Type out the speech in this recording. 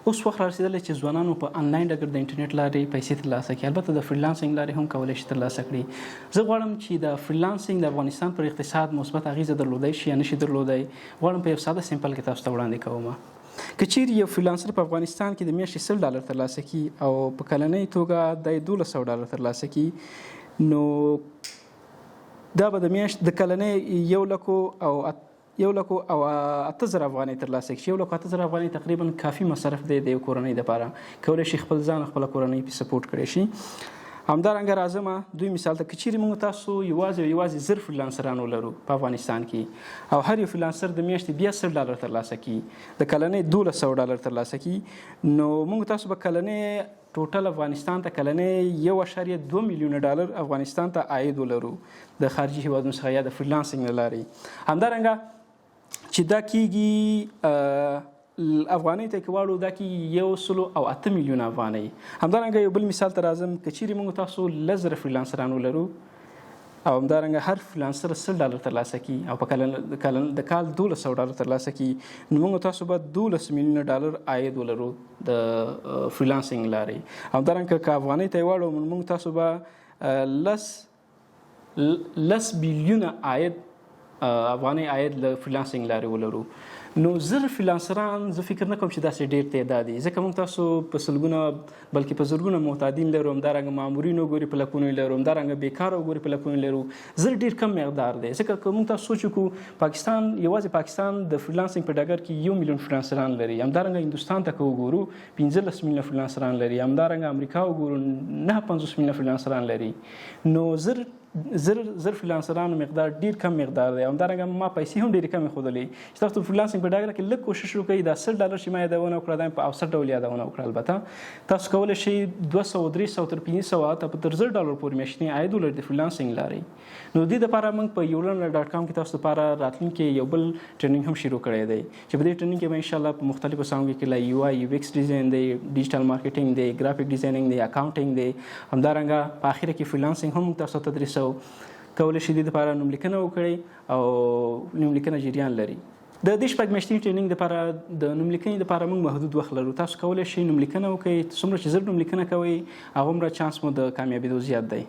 اوس وخت رارسېدلی چې ځوانانو په انلاین ډګر د انټرنیټ لارې پیسې ترلاسه کړي، البته د فریلانسینګ لارې هم کولی شي ترلاسه کړي. زه غواړم چې د فریلانسینګ د افغانستان پر اقتصاد مثبت اغیزه درلودی شي یا نشي درلودی. غواړم په یو ساده سیمپل کې تاسو ته وړاندې کوم. که چیرې یو فریلانسر په افغانستان کې د میاشتې $100 ترلاسه کړي او په کلنۍ توګه د $1200 ترلاسه کړي، نو دا به د میاشت د کلنۍ 1,08,000 افغانۍ ترلاسه کړي. 1,08,000 افغانۍ تقریبا کافي مصرف دی د یو کورنۍ دپاره، کولی شي خپل ځان خپله کورنۍ پې سپورټ کړی شي. همدارنګه راځم دوی مثال ته، که چیرې موږ تاسو یوازې 1000 فریلانسران ولرو په افغانستان کې او هر یو فریلانسر د میاشتې بیا $100 ترلاسه کړي، د کلنۍ $1200 ترلاسه کړي، نو موږ تاسو به کلنۍ ټوټل افغانستان ته کلنۍ $1.2 میلیونه افغانستان ته عاید ولرو د خارجي هیوادونو څخه یا د فریلانسینګ له لارې. همدارنګه چې دا کېږي افغانۍ ته کې واړو، دا کېږي 108 میلیونه افغانۍ. همدارنګه یو بل مثال ته راځم، که چیرې موږ تاسو 10,000 فریلانسران ولرو او همدارنګه هر فریلانسر $100 ترلاسه کړي او په د کال $1200 ترلاسه کړي، نو موږ تاسو به $12 میلیونه عاید ولرو د فریلانسینګ لارې. همدارنګه که افغانۍ ته یې واړو، موږ تاسو به 10 بیلیونه افغانۍ عاید له فریلانسینګ لارې ولرو. نو 1000 فریلانسران زه فکر نه کوم چې داسې ډېر تعداد دي، ځکه موږ تاسو په سلګونه بلکې په زرګونه محتادین لرو، همدارنګه مامورین وګوري په لکونو لرو، همدارنګه بیکاره وګوري په لکونو لرو. 1000 ډېر کم مقدار دی، ځکه که موږ تاسو سوچ وکړو یوازې پاکستان د فریلانسینګ په ډګر کې 1 میلیون فریلانسران لري، همدارنګه هندوستان ته که وګورو 15 میلیونه فریلانسران لري، همدارنګه امریکا وګورو 59 میلیونه فریلانسران لري. نو 1000 فریلانسرانو مقدار ډېر کم مقدار دی. همدارنګه ما پیسې هم ډېرې کمې ښودلې چې تاسو فریلانسینګ په ډګر کې لږ کوشش وکړئ، دا $100 چې ما یادونه وکړه دا په اوسط ډول یادونه وکړه. البته تاسو کولی شئ 200 300 تر 500 تر $1000 پورې میاشتنی عاید ولرئ د فریلانسینګ لارې. نو دې دپاره موږ په yolearner.com کې تاسو لپاره راتلونکي یو بل ټریننګ هم شروع کړی دی چې په دې ټریننګ کې به انشاءالله په مختلفو څانګو کې له UI UX ډیزاین دی، ډیجیټل مارکیټینګ دی، ګرافیک ډیزاینینګ دی، اکاونټینګ دی، همدارنګه په آخره کې فریلانسینګ هم تاسو ته تدریسو. کولی شئ دې دپاره نوملیکنه وکړئ او نوملیکنه جریان لري. د دې شپږ میاشتني ټریننګ دپاره د نوملیکنې دپاره موږ محدود وخت لرو. تاسو کولی شئ نوملیکنه وکړئ، څومره چې زر نوملیکنه کوئ هغومره چانس مو د کامیابېدو زیات دی.